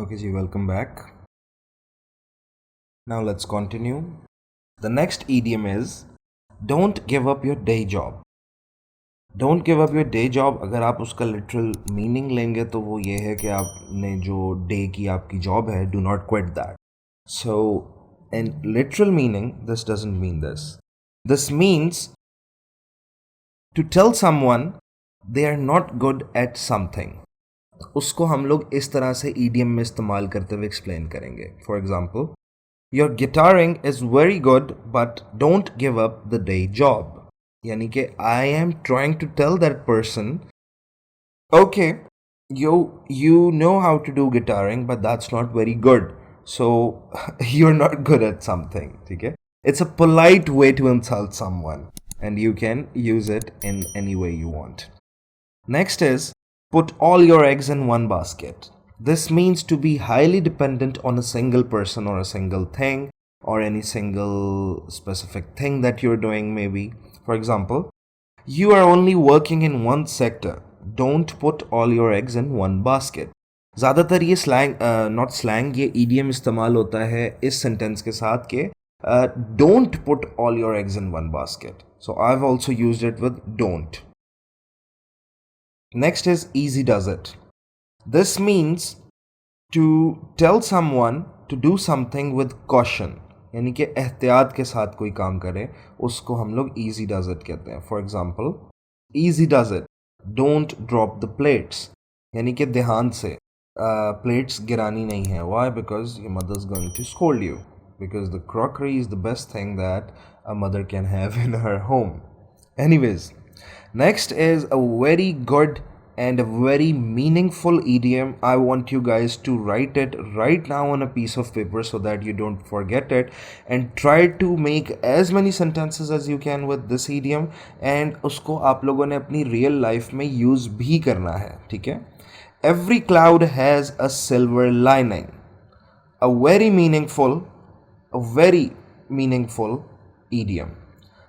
Okay, ji, welcome back. Now let's continue. The next idiom is don't give up your day job. Don't give up your day job. अगर आप उसका literal meaning लेंगे तो वो ये है कि आपने जो day की आपकी job है, do not quit that. So in literal meaning, this doesn't mean this. This means to tell someone they are not good at something. उसको हम लोग इस तरह से idiom में इस्तेमाल करते हुए explain करेंगे. For example, your guitaring is very good, but don't give up the day job. यानी कि I am trying to tell that person, okay, you know how to do guitaring, but that's not very good. So you're not good at something. ठीक है? It's a polite way to insult someone, and you can use it in any way you want. Next is put all your eggs in one basket. This means to be highly dependent on a single person or a single thing or any single specific thing that you're doing maybe. For example, you are only working in one sector. Don't put all your eggs in one basket. ज़्यादातर ये slang, not slang, ये idiom इस्तेमाल होता है इस sentence के साथ के don't put all your eggs in one basket. So I've also used it with don't. Next is easy does it. This means to tell someone to do something with caution. यानी कि एहतियात के साथ कोई काम करे उसको हम लोग easy does it कहते हैं. For example, easy does it. Don't drop the plates. यानी कि ध्यान से plates गिरानी नहीं है. Why? Because your mother is going to scold you. Because the crockery is the best thing that a mother can have in her home. Anyways, next is a very good and a very meaningful idiom. I want you guys to write it right now on a piece of paper so that you don't forget it, and try to make as many sentences as you can with this idiom, and उसको आप लोगों ने अपनी real life में use भी करना है. ठीक है? Every cloud has a silver lining. A very meaningful idiom.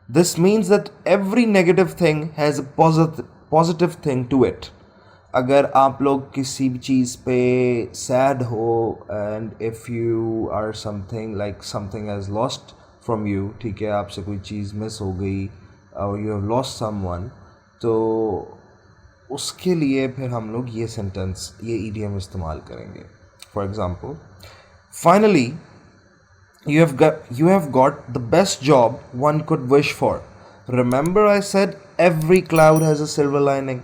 This means that every negative thing has a positive thing to it. अगर आप लोग किसी भी चीज़ पे sad हो and if you are something has lost from you, ठीक है, आपसे कोई चीज़ मिस हो गई और you have lost someone, तो उसके लिए फिर हम लोग ये sentence, ये idiom इस्तेमाल करेंगे. For example, finally, you have got the best job one could wish for. Remember I said every cloud has a silver lining.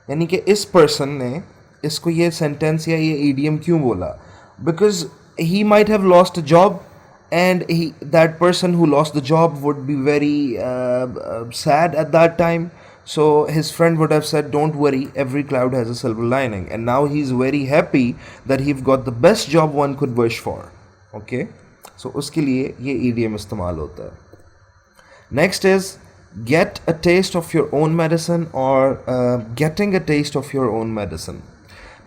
यानी कि इस पर्सन ने इसको ये सेंटेंस या ये idiom क्यों बोला? Because he might have lost a job and that person who lost the job would be very sad at that time. So his friend would have said, don't worry, every cloud has a silver lining. And now he's very happy that he got the best job one could wish for. Okay? So उसके लिए ये idiom इस्तेमाल होता है. Next is get a taste of your own medicine, or getting a taste of your own medicine.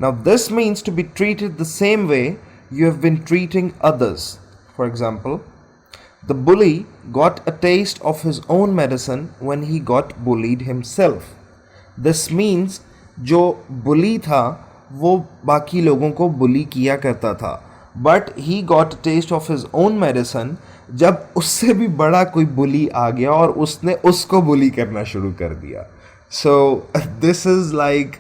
Now this means to be treated the same way you have been treating others. For example, the bully got a taste of his own medicine when he got bullied himself. This means जो bully था वो बाकी लोगों को bully किया करता था, but he got a taste of his own medicine जब उससे भी बड़ा कोई bully आ गया और उसने उसको bully करना शुरू कर दिया. So this is like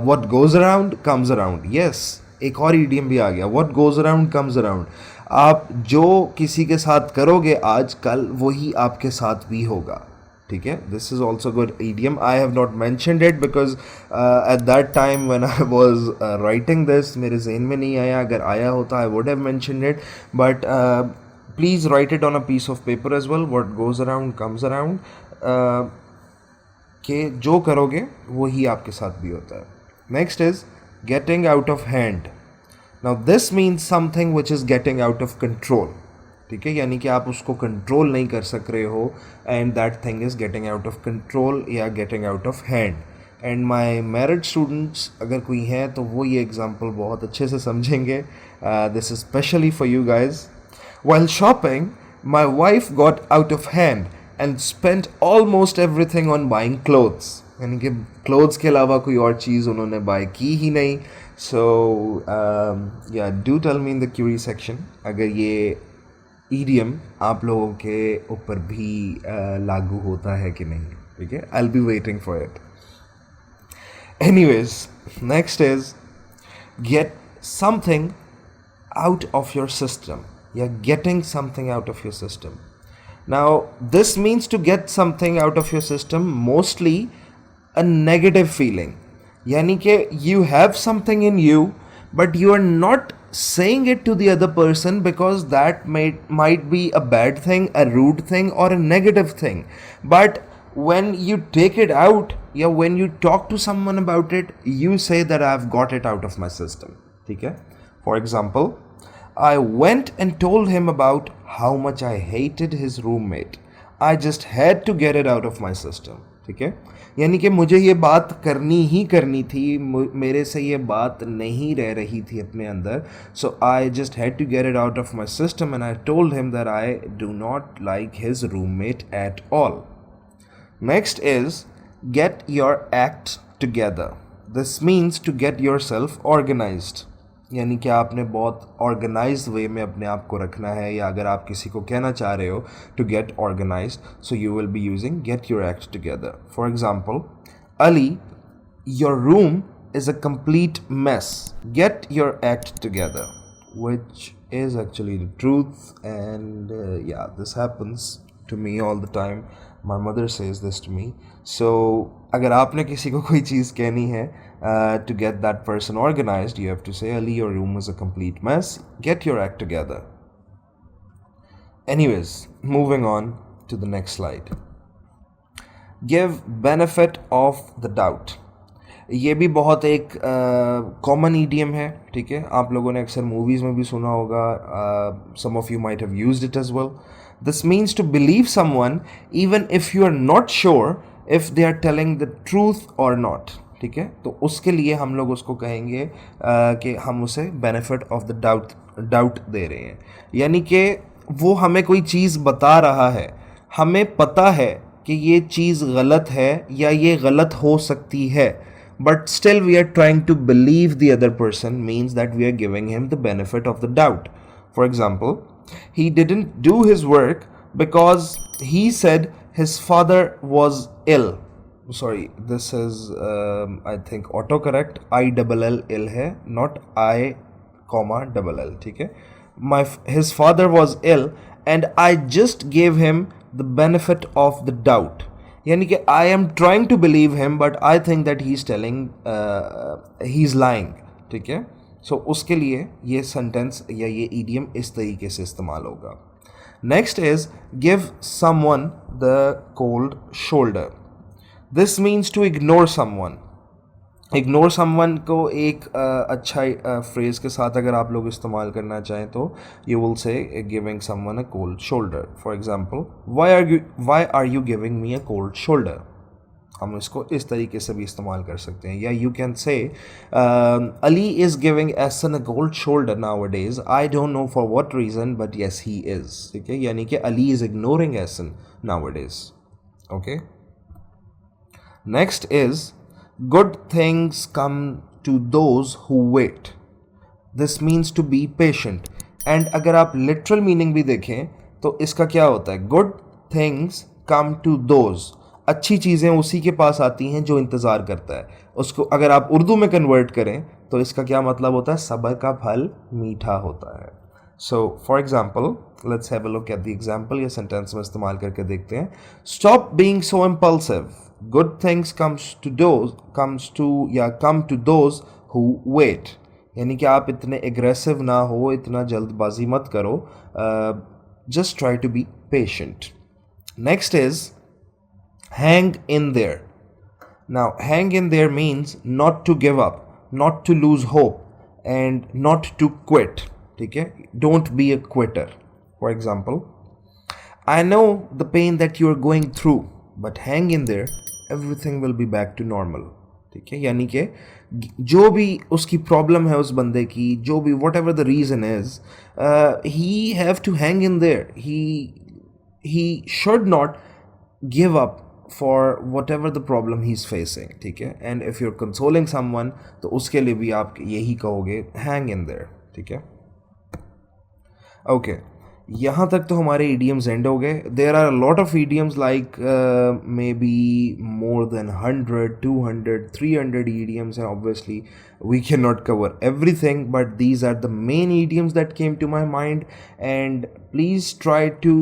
what goes around comes around. Yes, एक और idiom भी आ गया, what goes around comes around. आप जो किसी के साथ करोगे आज कल वही आपके साथ भी होगा. ठीक है? This is also good idiom. I have not mentioned it because at that time when I was writing this मेरे ज़हन में नहीं आया. अगर आया होता I would have mentioned it, but please write it on a piece of paper as well. What goes around comes around. कि जो करोगे वही आपके साथ भी होता है. Next is getting out of hand. Now this means something which is getting out of control. ठीक है? यानी कि आप उसको कंट्रोल नहीं कर सक रहे हो and that thing is getting out of control या getting out of hand. And my married students अगर कोई हैं तो वो ये example बहुत अच्छे से समझेंगे. This is specially for you guys. While shopping, my wife got out of hand and spent almost everything on buying clothes. यानी कि क्लोथ्स के अलावा कोई और चीज़ उन्होंने बाय की ही नहीं. सो या do tell me in the query section अगर ये ईडियम आप लोगों के ऊपर भी लागू होता है कि नहीं. ठीक है, I will be waiting for it. Anyways, next is get something out of your system. You're getting something out of your system. Now, this means to get something out of your system, mostly a negative feeling. Yani ke you have something in you, but you are not saying it to the other person because that might be a bad thing, a rude thing, or a negative thing. But when you take it out, yeah, when you talk to someone about it, you say that I've got it out of my system. Okay? For example, I went and told him about how much I hated his roommate. I just had to get it out of my system. ठीक है, यानी कि मुझे ये बात करनी ही करनी थी, मेरे से ये बात नहीं रह रही थी अपने अंदर. So I just had to get it out of my system and I told him that I do not like his roommate at all. Next is get your act together. This means to get yourself organized. यानी कि आपने बहुत organised वे में अपने आप को रखना है, या अगर आप किसी को कहना चाह रहे हो to get organised, so you will be using get your act together. For example, Ali, your room is a complete mess. Get your act together, which is actually the truth, and yeah, this happens to me all the time. My mother says this to me. So अगर आपने किसी को कोई चीज़ कहनी है to get that person organized, you have to say, Ali, your room is a complete mess. Get your act together. Anyways, moving on to the next slide. Give benefit of the doubt. ये भी बहुत एक common idiom है. ठीक है, आप लोगों ने अक्सर मूवीज़ में भी सुना होगा. Some of you might have used it as well. This means to believe someone even if you are not sure if they are telling the truth or not. ठीक है, तो उसके लिए हम लोग उसको कहेंगे कि हम उसे benefit of the doubt दे रहे हैं. यानी कि वो हमें कोई चीज़ बता रहा है, हमें पता है कि ये चीज़ गलत है या ये गलत हो सकती है, but still we are trying to believe the other person, means that we are giving him the benefit of the doubt. For example, he didn't do his work because he said his father was ill. Sorry, this is I think autocorrect. I-double-L ill है, not I, comma double L. ठीक है, his father was ill and I just gave him the benefit of the doubt. यानी कि I am trying to believe him but I think that he's telling he's lying. ठीक है, सो उसके लिए ये sentence या ये ईडियम इस तरीके से इस्तेमाल होगा. Next is give someone the cold shoulder. This means to ignore someone. Ignore someone को एक अच्छा फ्रेज के साथ अगर आप लोग इस्तेमाल करना चाहें तो you will say giving someone a cold shoulder. For example, why are you giving me a cold shoulder. हम इसको इस तरीके से भी इस्तेमाल कर सकते हैं. या you can say Ali is giving Ehsan a cold shoulder nowadays. I don't know for what reason but yes he is. ठीक है, यानी कि Ali is ignoring Ehsan nowadays. Okay, next is good things come to those who wait. This means to be patient. And अगर आप literal meaning भी देखें तो इसका क्या होता है, good things come to those. अच्छी चीज़ें उसी के पास आती हैं जो इंतज़ार करता है. उसको अगर आप उर्दू में कन्वर्ट करें तो इसका क्या मतलब होता है, सब्र का फल मीठा होता है. So for example, let's have a look at the example. ये सेंटेंस में इस्तेमाल करके देखते हैं. Stop being so impulsive. Good things come to those who wait. यानी कि आप इतने एग्रेसिव ना हो, इतना जल्दबाजी मत करो. Just try to be patient. Next is hang in there. Now, hang in there means not to give up, not to lose hope, and not to quit. ठीक है, don't be a quitter. For example, I know the pain that you are going through, but hang in there, everything will be back to normal. ठीक है, यानी कि जो भी उसकी problem है उस बंदे की, जो भी whatever the reason is, he have to hang in there. He should not give up for whatever the problem he is facing, ठीक है. And if you're consoling someone तो उसके लिए भी आप यही कहोगे, हैंग इन देयर, ठीक है. ओके, यहाँ तक तो हमारे ईडियम्स एंड हो गए. There are a lot of idioms like maybe more than 100, 200, 300 idioms हैं. Obviously we cannot cover everything, but these are the main idioms that came to my mind, and please try to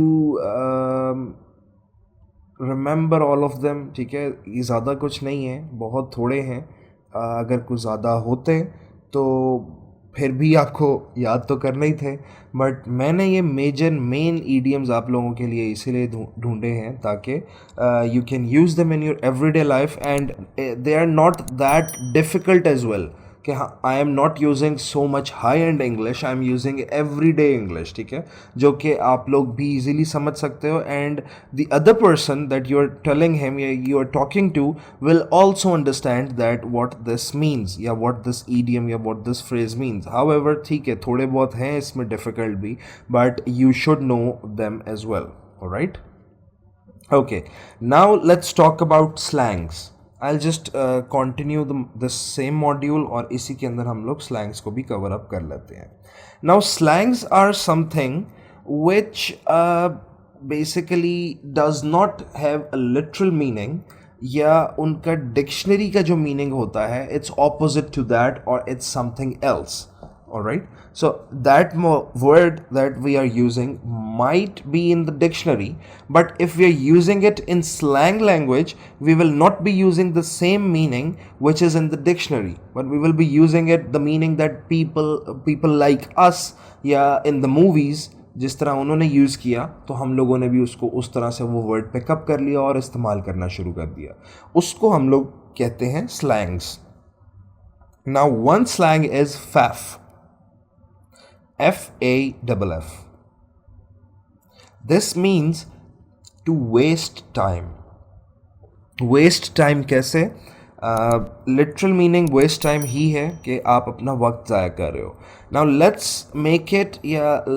remember all of them, ठीक है. ये ज़्यादा कुछ नहीं है, बहुत थोड़े हैं. अगर कुछ ज़्यादा होते तो फिर भी आपको याद तो करने ही थे, बट मैंने ये मेन ईडियम्स आप लोगों के लिए इसीलिए ढूंढे हैं ताकि you can use them in your everyday life, and they are not that difficult as well. कि हाँ, I am not using so much high end English, I am using everyday English, ठीक है, जो कि आप लोग भी इजीली समझ सकते हो. And the other person that you are telling him या you are talking to will also understand that what this means या व्हाट दिस ईडियम या what this phrase means. However, ठीक है, थोड़े बहुत हैं इसमें डिफ़िकल्ट भी, but you should know them as well. All right. Okay. Now let's talk about slangs. I'll just continue this same module और इसी के अंदर हम लोग slangs को भी cover up कर लेते हैं. Now slangs are something which basically does not have a literal meaning, या उनका डिक्शनरी का जो मीनिंग होता है it's opposite to that or it's something else. Alright, so that word that we are using might be in the dictionary, but if we are using it in slang language, we will not be using the same meaning which is in the dictionary, but we will be using it the meaning that people like us या in the movies जिस तरह उन्होंने use किया, तो हम लोगों ने भी उसको उस तरह से वो वर्ड पिकअप कर लिया और इस्तेमाल करना शुरू कर दिया. उसको हम लोग कहते हैं slangs. Now one slang is faff. F-A-F-F. This means to waste time. Waste time कैसे? Literal meaning waste time ही है कि आप अपना वक्त ज़ाया कर रहे हो. Now let's make it,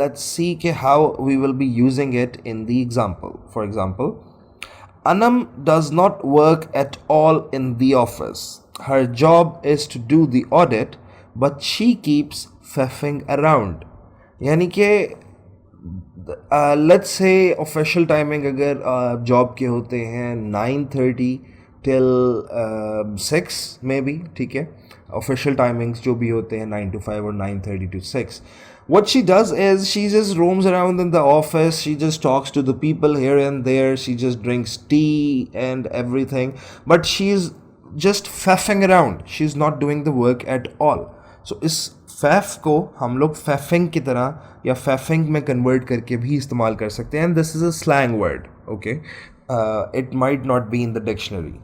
let's see कि how we will be using it in the example. For example, Anam does not work at all in the office. Her job is to do the audit, but she keeps faffing around. यानी कि let's say official timing अगर job के होते हैं 9:30 till 6 may be, ठीक है, official timings जो भी होते हैं 9 to 5 और 9:30 to 6. What she does is she just roams around in the office, she just talks to the people here and there, she just drinks tea and everything, but she's just faffing around, she's not doing the work at all. So इस Faf को हम लोग फैफिंग की तरह या फैफिंग में convert करके भी इस्तेमाल कर सकते हैं. And this is a slang word. Okay, it might not be in the dictionary.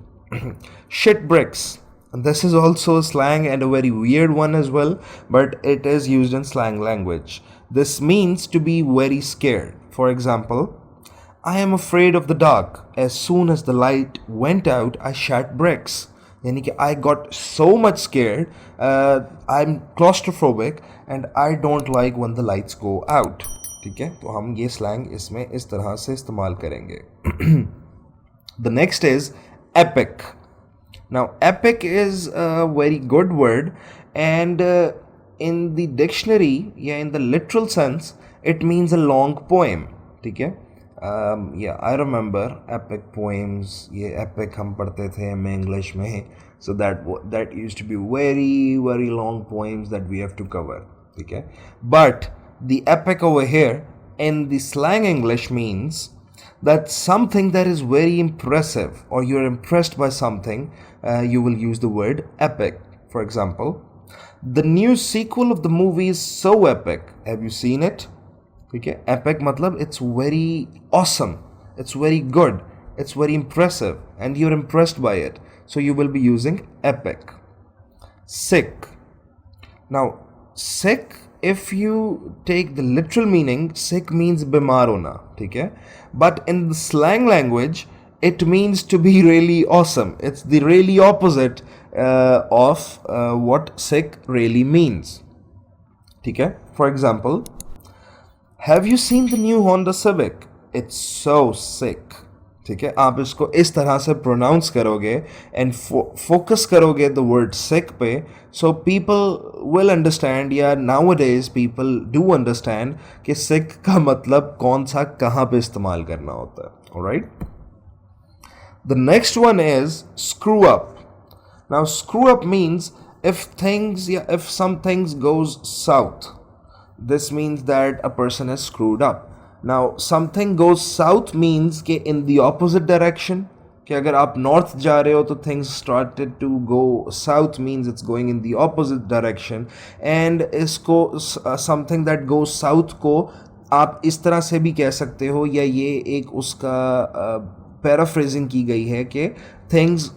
Shit bricks, this is also a slang and a very weird one as well, but it is used in slang language. This means to be very scared. For example, I am afraid of the dark. As soon as the light went out, I shat bricks. यानी कि I got so much scared, I'm claustrophobic and I don't like when the lights go out. ठीक है, तो हम ये slang इसमें इस तरह से इस्तेमाल करेंगे. The next is epic. Now epic is a very good word, and in the dictionary या in the literal sense it means a long poem. ठीक है, yeah, I remember epic poems. ये epic हम पढ़ते थे में English में, so that used to be very long poems that we have to cover. ठीक है, but the epic over here in the slang English means that something that is very impressive or you're impressed by something, you will use the word epic. For example, the new sequel of the movie is so epic. Have you seen it? Okay, epic matlab it's very awesome, it's very good, it's very impressive and you're impressed by it, so you will be using epic. Sick. Now sick, if you take the literal meaning, sick means bimar hona, ठीक है, but in the slang language it means to be really awesome. It's the really opposite of what sick really means. ठीक है, for example, have you seen the new Honda Civic? It's so sick. ठीक है, आप इसको इस तरह से pronounce करोगे एंड फोकस करोगे द वर्ड सिक पे, सो पीपल विल अंडरस्टैंड, या नाउअडेज पीपल डू अंडरस्टैंड कि सिक का मतलब कौन सा कहाँ पे इस्तेमाल करना होता है. Alright, the next one is screw up. Now, screw up means if things, yeah, if some things goes south. This means that a person is screwed up. Now, something goes south means कि in the opposite direction. कि अगर आप north जा रहे हो तो things started to go south means it's going in the opposite direction. And इसको something that goes south को आप इस तरह से भी कह सकते हो, या ये एक उसका paraphrasing की गई है कि things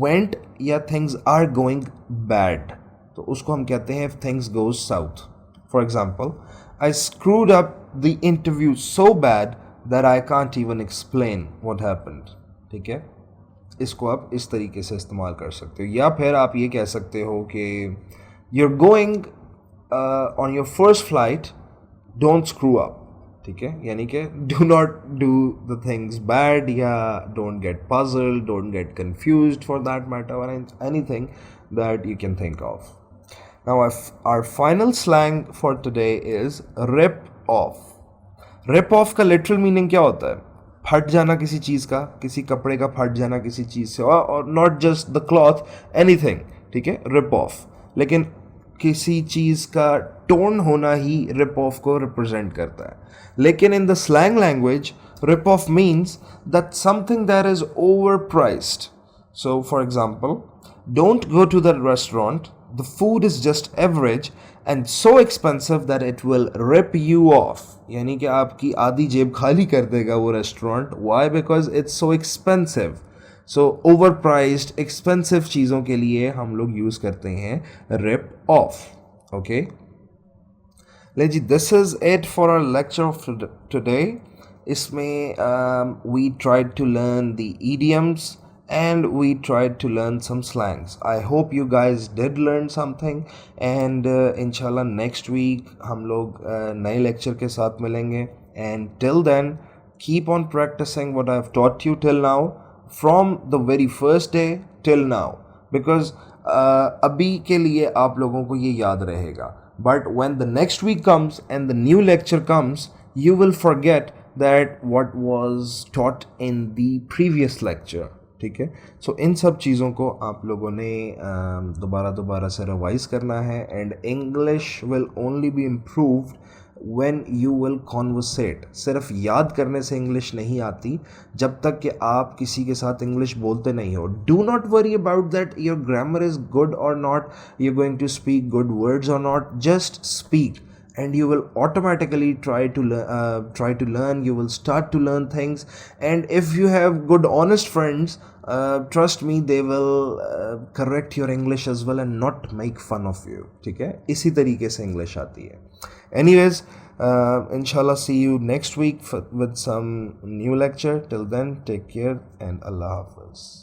went या things are going bad, तो उसको हम कहते हैं if things goes south. For example, I screwed up the interview so bad that I can't even explain what happened. ठीक है, इसको आप इस तरीके से इस्तेमाल कर सकते हो. या फिर आप ये कह सकते हो कि you're going on your first flight, don't screw up. ठीक है, यानी कि do not do the things bad, या don't get puzzled, don't get confused for that matter, और anything that you can think of. Now our final slang for today is rip off. Rip off का literal meaning क्या होता है? फट जाना किसी चीज़ का, किसी कपड़े का फट जाना किसी चीज़ से, और not just the cloth, anything. ठीक है, रिप ऑफ. लेकिन किसी चीज़ का टोन होना ही रिप ऑफ को रिप्रेजेंट करता है. लेकिन in the slang language, rip off means that something that is overpriced. So for example, don't go to the restaurant, the food is just average and so expensive that it will rip you off. यानी कि आपकी आधी जेब खाली कर देगा वो रेस्टोरेंट. Why? Because it's so expensive. So overpriced, expensive चीज़ों के लिए हम लोग यूज़ करते हैं रिप ऑफ. ओके, ले जी, this is it for our lecture of today. इसमें we tried to learn the idioms and we tried to learn some slangs. I hope you guys did learn something, and inshallah next week हम लोग नए lecture के साथ मिलेंगे. And till then, keep on practicing what I've taught you till now, from the very first day till now, because अभी के लिए आप लोगों को ये याद रहेगा. But when the next week comes and the new lecture comes, you will forget that what was taught in the previous lecture. ठीक है, सो इन सब चीज़ों को आप लोगों ने दोबारा से रिवाइज करना है. And English will only be improved when you will conversate. सिर्फ याद करने से इंग्लिश नहीं आती जब तक कि आप किसी के साथ इंग्लिश बोलते नहीं हो. Do not worry about that your grammar is good और not, you are going to speak good words और not. Just speak and you will automatically try to learn. You will start to learn things, and if you have good honest friends, trust me, they will correct your English as well and not make fun of you. ठीक है, इसी तरीके से English आती है. Anyways, inshallah see you next week with some new lecture. Till then, take care and Allah Hafiz.